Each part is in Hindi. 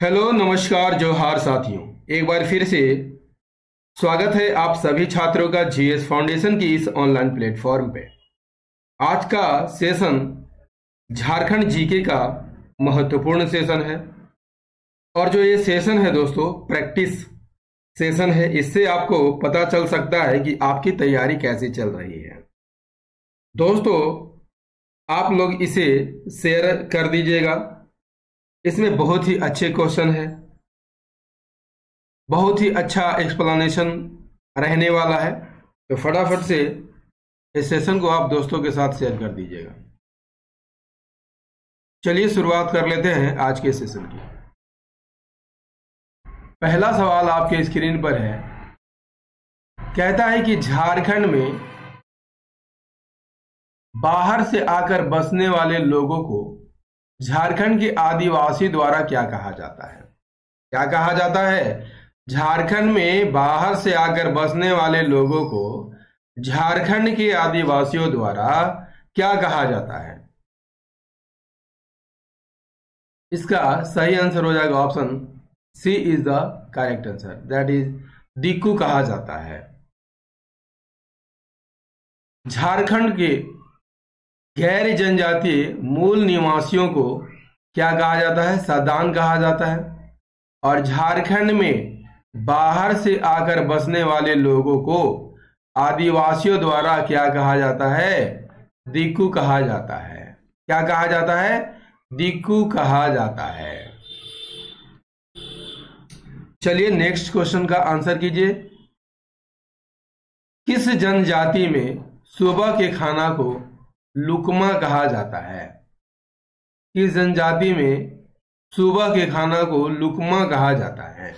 हेलो नमस्कार जोहार साथियों, एक बार फिर से स्वागत है आप सभी छात्रों का जीएस फाउंडेशन की इस ऑनलाइन प्लेटफॉर्म पे। आज का सेशन झारखंड जीके का महत्वपूर्ण सेशन है और जो ये सेशन है दोस्तों प्रैक्टिस सेशन है। इससे आपको पता चल सकता है कि आपकी तैयारी कैसी चल रही है। दोस्तों आप लोग इसे शेयर कर दीजिएगा। इसमें बहुत ही अच्छे क्वेश्चन है, बहुत ही अच्छा एक्सप्लेनेशन रहने वाला है, तो फटाफट से इस सेशन को आप दोस्तों के साथ शेयर कर दीजिएगा। चलिए शुरुआत कर लेते हैं आज के सेशन की। पहला सवाल आपके स्क्रीन पर है, कहता है कि झारखंड में बाहर से आकर बसने वाले लोगों को झारखंड के आदिवासी द्वारा क्या कहा जाता है? क्या कहा जाता है? झारखंड में बाहर से आकर बसने वाले लोगों को झारखंड के आदिवासियों द्वारा क्या कहा जाता है? इसका सही आंसर हो जाएगा option C is the correct answer, that is दिक्कू कहा जाता है। झारखंड के गैर जनजातीय मूल निवासियों को क्या कहा जाता है? सदान कहा जाता है। और झारखंड में बाहर से आकर बसने वाले लोगों को आदिवासियों द्वारा क्या कहा जाता है? दिक्कू कहा जाता है। क्या कहा जाता है? दिक्कू कहा जाता है। चलिए नेक्स्ट क्वेश्चन का आंसर कीजिए। किस जनजाति में सुबह के खाना को लुकमा कहा जाता है? किस जनजाति में सुबह के खाना को लुकमा कहा जाता है?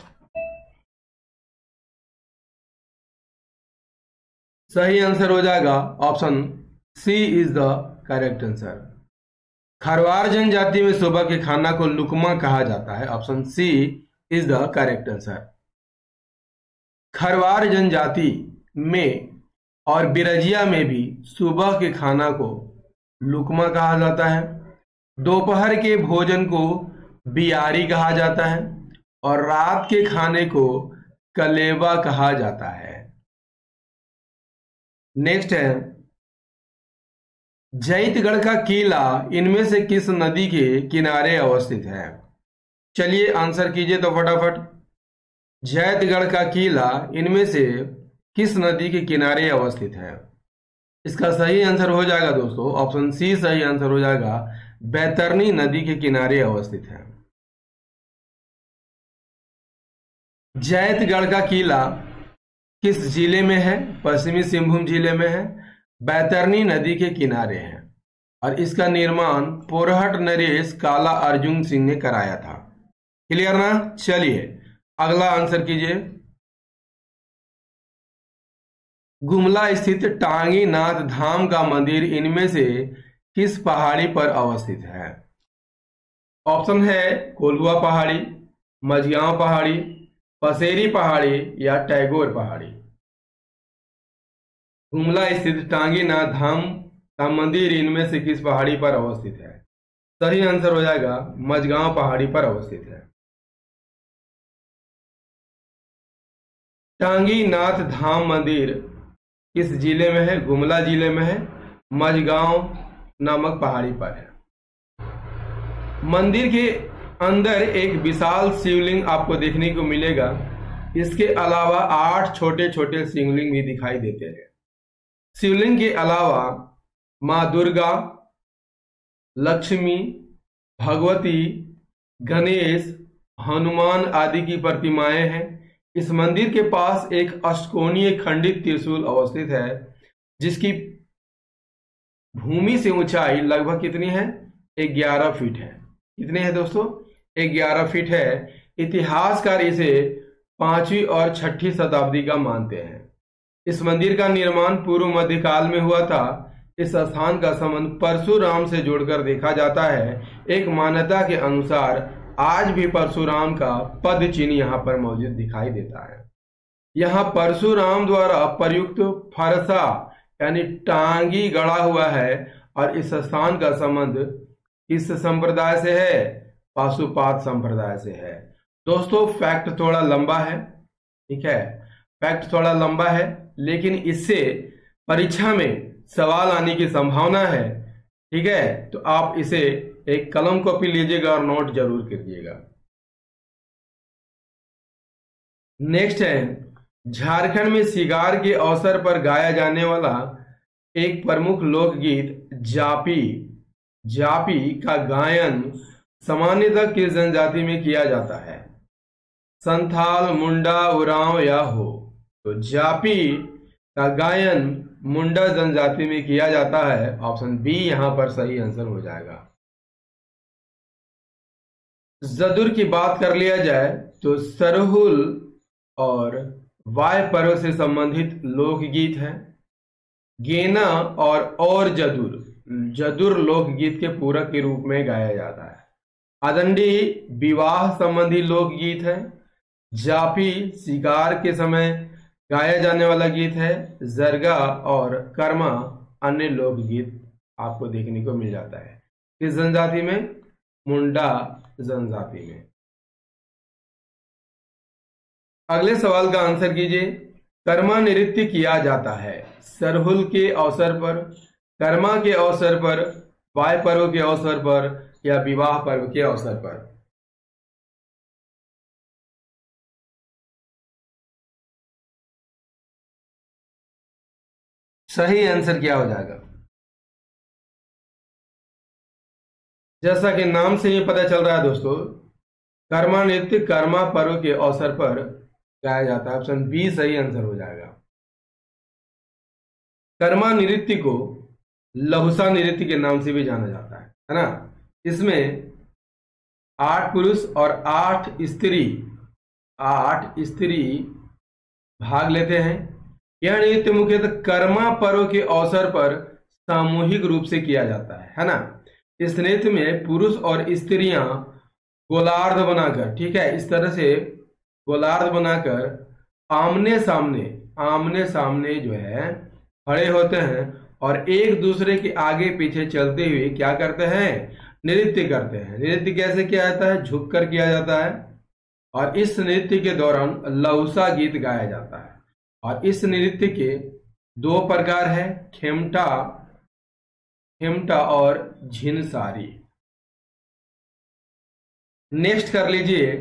सही आंसर हो जाएगा option C is the correct answer. Kharwar जनजाति में सुबह के खाना को लुकमा कहा जाता है। Option C is the correct answer. Kharwar जनजाति में और बिरजिया में भी सुबह के खाना को लुकमा कहा जाता है। दोपहर के भोजन को बियारी कहा जाता है और रात के खाने को कलेबा कहा जाता है। नेक्स्ट है, जैतगढ़ का किला इनमें से किस नदी के किनारे अवस्थित है? चलिए आंसर कीजिए तो फटाफट। जैतगढ़ का किला इनमें से किस नदी के किनारे अवस्थित है? इसका सही आंसर हो जाएगा दोस्तों ऑप्शन सी सही आंसर हो जाएगा, बैतरनी नदी के किनारे अवस्थित है। जैतगढ़ का किला किस जिले में है? पश्चिमी सिंहभूम जिले में है, बैतरनी नदी के किनारे है और इसका निर्माण पोरहट नरेश काला अर्जुन सिंह ने कराया था। क्लियर ना? चलिए अगला आंसर कीजिए। गुमला स्थित टांगी नाथ धाम का मंदिर इनमें से किस पहाड़ी पर अवस्थित है? ऑप्शन है कोल्हुआ पहाड़ी, मझगांव पहाड़ी, पसेरी पहाड़ी या टैगोर पहाड़ी। गुमला स्थित टांगी नाथ धाम का मंदिर इनमें से किस पहाड़ी पर अवस्थित है? सही आंसर हो जाएगा मझगांव पहाड़ी पर अवस्थित है। टांगी नाथ धाम मंदिर किस जिले में है? गुमला जिले में है, मझगांव नामक पहाड़ी पर है। मंदिर के अंदर एक विशाल शिवलिंग आपको देखने को मिलेगा। इसके अलावा 8 छोटे छोटे शिवलिंग भी दिखाई देते हैं। शिवलिंग के अलावा मां दुर्गा, लक्ष्मी, भगवती, गणेश, हनुमान आदि की प्रतिमाएं हैं। इस मंदिर के पास एक अष्टकोणीय खंडित त्रिशूल अवस्थित है जिसकी भूमि से ऊंचाई लगभग कितनी है? 11 फीट है। कितने हैं दोस्तों? 11 फीट है। इतिहासकार इसे 5वीं और 6वीं शताब्दी का मानते हैं। इस मंदिर का निर्माण पूर्व मध्यकाल में हुआ था। इस स्थान का संबंध परशुराम से जोड़कर देखा जाता है। एक मान्यता के अनुसार आज भी परशुराम का पद चिन्ह यहाँ पर मौजूद दिखाई देता है। यहाँ परशुराम द्वारा प्रयुक्त फरसा यानी टांगी गड़ा हुआ है और इस स्थान का संबंध किस संप्रदाय से है? पाशुपात संप्रदाय से है। दोस्तों फैक्ट थोड़ा लंबा है, ठीक है, फैक्ट थोड़ा लंबा है, लेकिन इससे परीक्षा में सवाल आने की संभावना है, ठीक है। तो आप इसे एक कलम कॉपी लीजिएगा और नोट जरूर कीजिएगा। नेक्स्ट है, झारखंड में शिकार के अवसर पर गाया जाने वाला एक प्रमुख लोकगीत जापी। जापी का गायन सामान्यतः किस जनजाति में किया जाता है? संथाल, मुंडा, उरांव या हो? तो जापी का गायन मुंडा जनजाति में किया जाता है। ऑप्शन बी यहां पर सही आंसर हो जाएगा। जदुर की बात कर लिया जाए तो सरहुल और वाय पर्व से संबंधित लोकगीत है। गेना और जदुर जदुर लोकगीत के पूरक के रूप में गाया जाता है। आदंडी विवाह संबंधी लोकगीत है। जापी शिकार के समय गाया जाने वाला गीत है। जरगा और कर्मा अन्य लोकगीत आपको देखने को मिल जाता है। किस जनजाति में? मुंडा जनजाति में। अगले सवाल का आंसर कीजिए। कर्मा नृत्य किया जाता है सरहुल के अवसर पर, कर्मा के अवसर पर, वाय पर्व के अवसर पर या विवाह पर्व के अवसर पर? सही आंसर क्या हो जाएगा? जैसा कि नाम से ही पता चल रहा है दोस्तों, कर्मा नृत्य कर्मा पर्व के अवसर पर गाया जाता है। ऑप्शन बी सही आंसर हो जाएगा। कर्मा नृत्य को लहुसा नृत्य के नाम से भी जाना जाता है ना। इसमें 8 पुरुष और 8 स्त्री भाग लेते हैं। यह नृत्य मुख्यतः कर्मा पर्व के अवसर पर सामूहिक रूप से किया जाता है ना। इस नृत्य में पुरुष और स्त्रियां गोलार्ध बनाकर, ठीक है, इस तरह से गोलार्ध बनाकर आमने सामने जो है खड़े होते हैं और एक दूसरे के आगे पीछे चलते हुए क्या करते हैं? नृत्य करते हैं। नृत्य कैसे किया जाता है? झुककर किया जाता है। और इस नृत्य के दौरान लहुसा गीत गाया जाता है। और इस नृत्य के 2 प्रकार है, खेमटा और झिनसारी। नेक्स्ट कर लीजिए।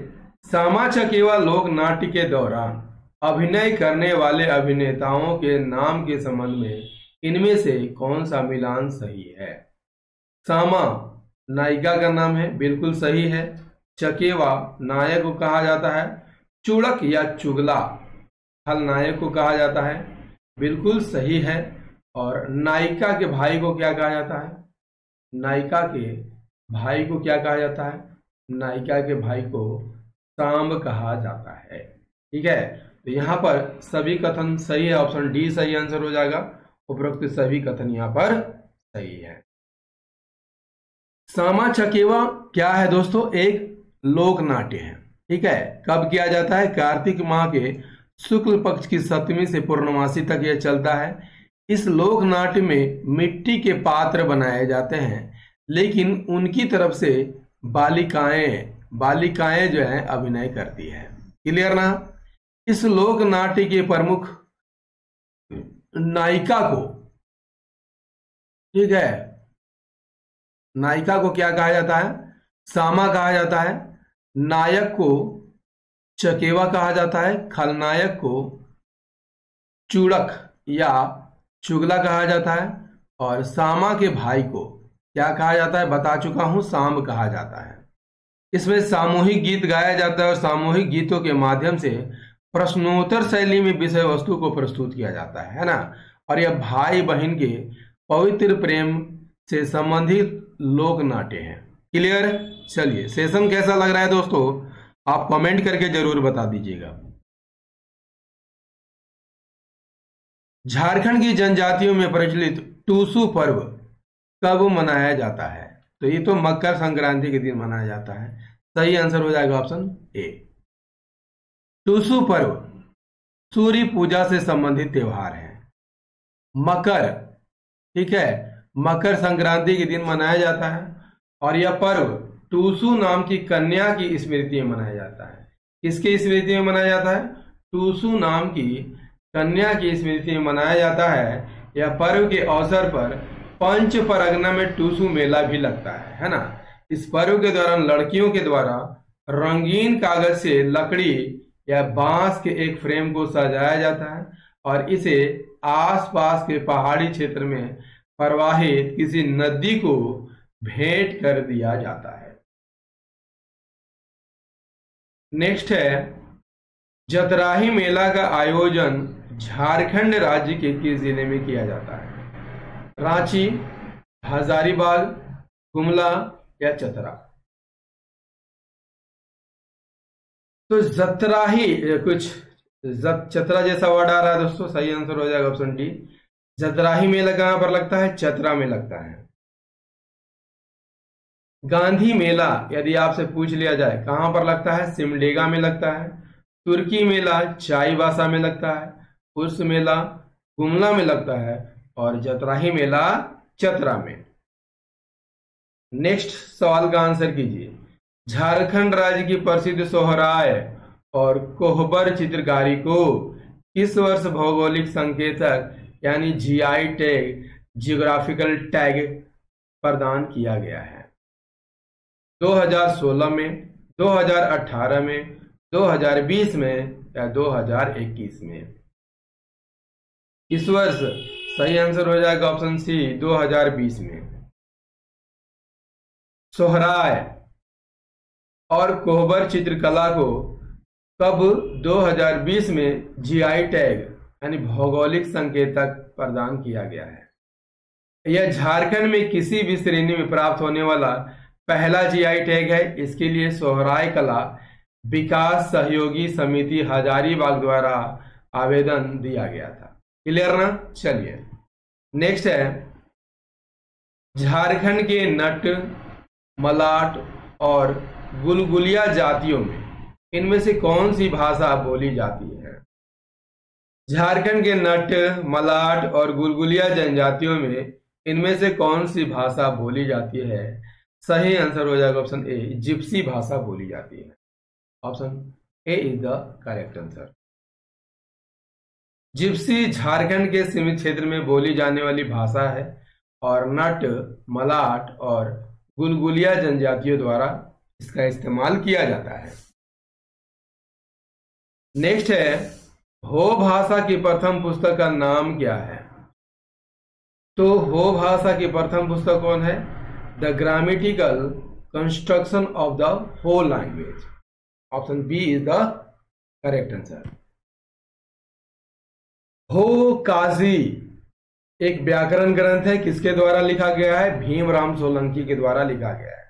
सामा चकेवा लोक नाट्य के दौरान अभिनय करने वाले अभिनेताओं के नाम के संबंध में इनमें से कौन सा मिलान सही है? सामा नायिका का नाम है, बिल्कुल सही है। चकेवा नायक को कहा जाता है। चुड़क या चुगला खलनायक को कहा जाता है, बिल्कुल सही है। और नायिका के भाई को क्या कहा जाता है? नायिका के भाई को क्या कहा जाता है? नायिका के भाई को सांब कहा जाता है, ठीक है। तो यहाँ पर सभी कथन सही है। ऑप्शन डी सही आंसर हो जाएगा। उपरोक्त सभी कथन यहाँ पर सही है। सामा चकेवा क्या है दोस्तों? एक लोक नाट्य है, ठीक है। कब किया जाता है? कार्तिक माह के शुक्ल पक्ष की सप्तमी से पूर्णमासी तक यह चलता है। इस लोक नाट्य में मिट्टी के पात्र बनाए जाते हैं, लेकिन उनकी तरफ से बालिकाएं जो है अभिनय करती है। क्लियर ना? इस लोक नाट्य के प्रमुख नायिका को, ठीक है, नायिका को क्या कहा जाता है? सामा कहा जाता है। नायक को चकेवा कहा जाता है। खलनायक को चुड़क या चुगला कहा जाता है। और सामा के भाई को क्या कहा जाता है? बता चुका हूं, सांब कहा जाता है। इसमें सामूहिक गीत गाया जाता है और सामूहिक गीतों के माध्यम से प्रश्नोत्तर शैली में विषय वस्तु को प्रस्तुत किया जाता है ना। और यह भाई बहन के पवित्र प्रेम से संबंधित लोक नाट्य है। क्लियर? चलिए, सेशन कैसा लग रहा है दोस्तों? आप कमेंट करके जरूर बता दीजिएगा। झारखंड की जनजातियों में प्रचलित टूसू पर्व कब मनाया जाता है? तो ये तो मकर संक्रांति के दिन मनाया जाता है। सही आंसर हो जाएगा ऑप्शन ए। टूसू पर्व सूर्य पूजा से संबंधित त्योहार है। मकर, ठीक है, मकर संक्रांति के दिन मनाया जाता है। और यह पर्व टूसू नाम की कन्या की स्मृति में मनाया जाता है। किसकी स्मृति में मनाया जाता है? टूसू नाम की कन्या की स्मृति में मनाया जाता है। यह पर्व के अवसर पर पंच परगना में टूसू मेला भी लगता है ना। इस पर्व के दौरान लड़कियों के द्वारा रंगीन कागज से लकड़ी या बांस के एक फ्रेम को सजाया जाता है और इसे आसपास के पहाड़ी क्षेत्र में प्रवाहित किसी नदी को भेंट कर दिया जाता है। नेक्स्ट है, जतराही मेला का आयोजन झारखंड राज्य के किस जिले में किया जाता है? रांची, हजारीबाग, गुमला या चतरा? तो जतराही चतरा जैसा वर्ड आ रहा है दोस्तों, सही आंसर हो जाएगा ऑप्शन डी। जतराही मेला कहां पर लगता है? चतरा में लगता है। गांधी मेला यदि आपसे पूछ लिया जाए कहां पर लगता है? सिमडेगा में लगता है। तुर्की मेला चाईबासा में लगता है। उर्स मेला गुमला में लगता है और जतराही मेला चतरा में। नेक्स्ट सवाल का आंसर कीजिए। झारखंड राज्य की प्रसिद्ध सोहराय और कोहबर चित्रकारी को किस वर्ष भौगोलिक संकेतक यानी जीआई टैग, जियोग्राफिकल टैग प्रदान किया गया है? 2016 में, 2018 में, 2020 में या 2021 में? इस वर्ष सही आंसर हो जाएगा ऑप्शन सी, 2020 में। सोहराय और कोहबर चित्रकला को कब 2020 में जीआई टैग यानी भौगोलिक संकेतक प्रदान किया गया है? यह झारखंड में किसी भी श्रेणी में प्राप्त होने वाला पहला जीआई टैग है। इसके लिए सोहराय कला विकास सहयोगी समिति हजारीबाग द्वारा आवेदन दिया गया था। क्लियर ना? चलिए नेक्स्ट है, झारखंड के नट, मलाट और गुलगुलिया जातियों में इनमें से कौन सी भाषा बोली जाती है? झारखंड के नट, मलाट और गुलगुलिया जनजातियों में इनमें से कौन सी भाषा बोली जाती है? सही आंसर हो जाएगा ऑप्शन ए, जिप्सी भाषा बोली जाती है। Option A is the correct answer. Gypsy Jharkhand के सीमित क्षेत्र में बोली जाने वाली भाषा है और नट, मलाट और गुलगुलिया जनजातियों द्वारा इसका इस्तेमाल किया जाता है। नेक्स्ट है, हो भाषा की प्रथम पुस्तक का नाम क्या है? तो हो भाषा की प्रथम पुस्तक कौन है? The grammatical construction of the whole language. Option B is the correct answer. हो काजी एक व्याकरण ग्रंथ है, किसके द्वारा लिखा गया है? भीमराव सोलंकी के द्वारा लिखा गया है।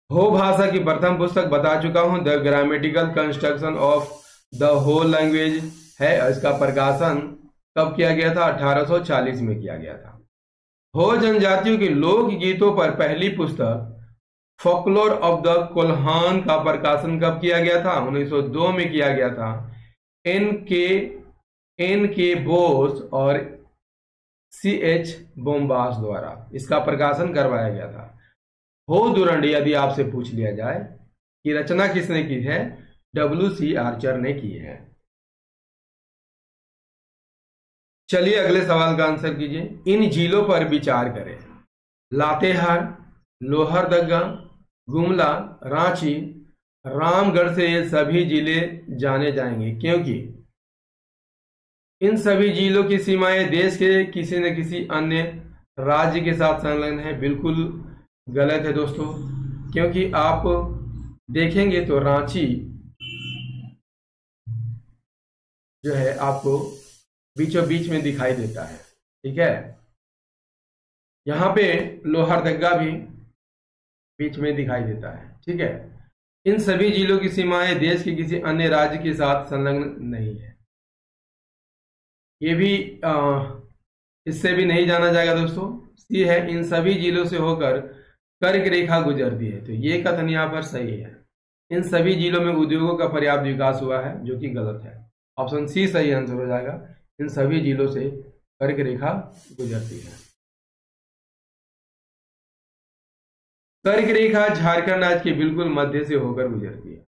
हो भाषा की प्रथम पुस्तक बता चुका हूं, the grammatical construction of the whole language है। इसका प्रकाशन कब किया गया था? 1840 में किया गया था। हो जनजातियों के लोक गीतों पर पहली पुस्तक फोकलोर ऑफ द कोल्हान का प्रकाशन कब किया गया था? 1902 में किया गया था। एन के बोस और CH बोम्बास द्वारा इसका प्रकाशन करवाया गया था। हो दुरंडी यदि आपसे पूछ लिया जाए कि रचना किसने की है? WC आर्चर ने की है। चलिए अगले सवाल का आंसर कीजिए। इन जिलों पर विचार करें। लातेहार, लोहरदगा, गुमला, रांची, रामगढ़ से ये सभी जिले जाने जाएंगे क्योंकि इन सभी जिलों की सीमाएं देश के किसी न किसी अन्य राज्य के साथ संलग्न है। बिल्कुल गलत है दोस्तों, क्योंकि आप देखेंगे तो रांची जो है आपको बीचों बीच में दिखाई देता है, ठीक है। यहाँ पे लोहरदगा भी बीच में दिखाई देता है, ठीक है। इन सभी जिलों की सीमाएं देश के किसी अन्य राज्य के साथ संलग्न नहीं है। ये भी इससे भी नहीं जाना जाएगा दोस्तों। सी है, इन सभी जिलों से होकर कर्क रेखा गुजरती है। तो ये कथन यहाँ पर सही है। इन सभी जिलों में उद्योगों का पर्याप्त विकास हुआ है, जो कि गलत है। ऑप्शन सी सही आंसर हो जाएगा। इन सभी जिलों से कर्क रेखा गुजरती है। कर्क रेखा झारखंड राज्य के बिल्कुल मध्य से होकर गुजरती है।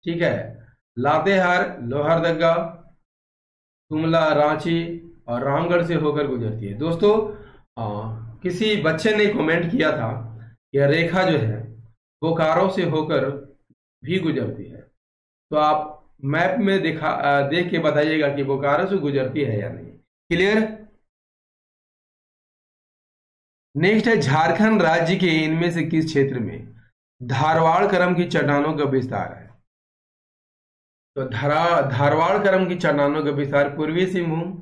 ठीक है, लातेहार, लोहरदगा, गुमला, रांची और रामगढ़ से होकर गुजरती है। दोस्तों किसी बच्चे ने कमेंट किया था यह रेखा जो है बोकारो से होकर भी गुजरती है, तो आप मैप में देख के बताइएगा कि बोकारो से गुजरती है या नहीं। क्लियर? नेक्स्ट है झारखंड राज्य के इनमें से किस क्षेत्र में धारवाड़ क्रम की चट्टानों का विस्तार है? तो धारवाड़ क्रम की चट्टानों का विस्तार पूर्वी सिंहभूम,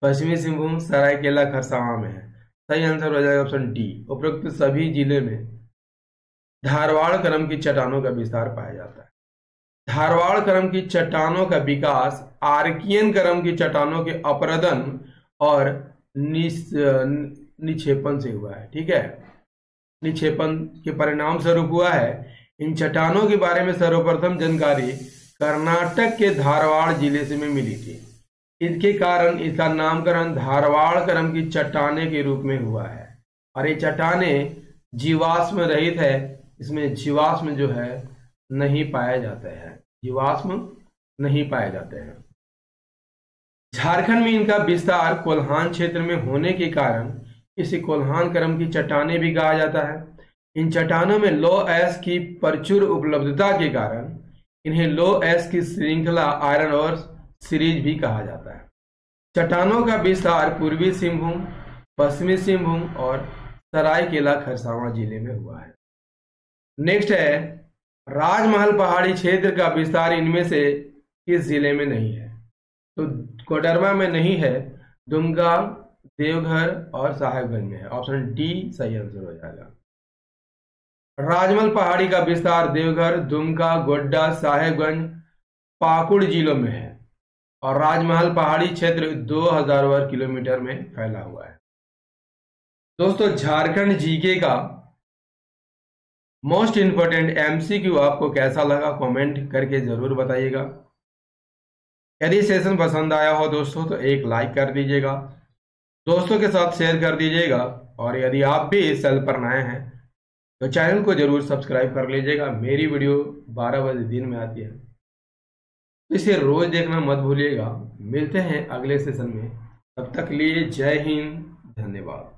पश्चिमी सिंहभूम, सरायकेला, खरसावां में है। सही आंसर हो जाएगा ऑप्शन डी। उपरोक्त सभी जिले में धारवाड़ क्रम की चट्टानों का विस्तार पाया जाता है। धारवाड़ क्रम की चट्टानों का विकास आर्कियन क्रम की चट्टानों के अपरदन और निक्षेपण से हुआ है। ठीक है, निक्षेपण के परिणाम स्वरूप हुआ है। इन चट्टानों के बारे में सर्वप्रथम जानकारी कर्नाटक के धारवाड़ जिले से में मिली थी। इसके कारण इसका नामकरण धारवाड़ क्रम की चट्टाने के रूप में हुआ है। और ये चट्टाने जीवाश्म रहित है, इसमें जीवाश्म जो है नहीं पाए जाते हैं, जीवाश्म नहीं पाए जाते हैं। झारखंड में इनका विस्तार कोल्हान क्षेत्र में होने के कारण इसे कोल्हान क्रम की चट्टाने भी कहा जाता है। इन चट्टानों में लो एस की प्रचुर उपलब्धता के कारण इन्हें लो एस की श्रृंखला आयरन और सीरीज भी कहा जाता है। चट्टानों का विस्तार पूर्वी सिंहभूम, पश्चिमी सिंहभूम और सरायकेला खरसावां जिले में हुआ है। नेक्स्ट है राजमहल पहाड़ी क्षेत्र का विस्तार इनमें से किस जिले में नहीं है? तो कोडरमा में नहीं है, दुमका, देवघर और साहेबगंज में है। ऑप्शन डी सही आंसर हो जाएगा। राजमहल पहाड़ी का विस्तार देवघर, दुमका, गोड्डा, साहेबगंज, पाकुड़ जिलों में है और राजमहल पहाड़ी क्षेत्र 2000 वर्ग किलोमीटर में फैला हुआ है। दोस्तों झारखंड जीके का मोस्ट इंपोर्टेंट एमसीक्यू आपको कैसा लगा कमेंट करके जरूर बताइएगा। यदि सेशन पसंद आया हो दोस्तों तो एक लाइक कर दीजिएगा, दोस्तों के साथ शेयर कर दीजिएगा और यदि आप भी इस चैनल पर नए हैं तो चैनल को जरूर सब्सक्राइब कर लीजिएगा। मेरी वीडियो 12 बजे दिन में आती है तो इसे रोज देखना मत भूलिएगा। मिलते हैं अगले सेशन में, तब तक लिए जय हिंद, धन्यवाद।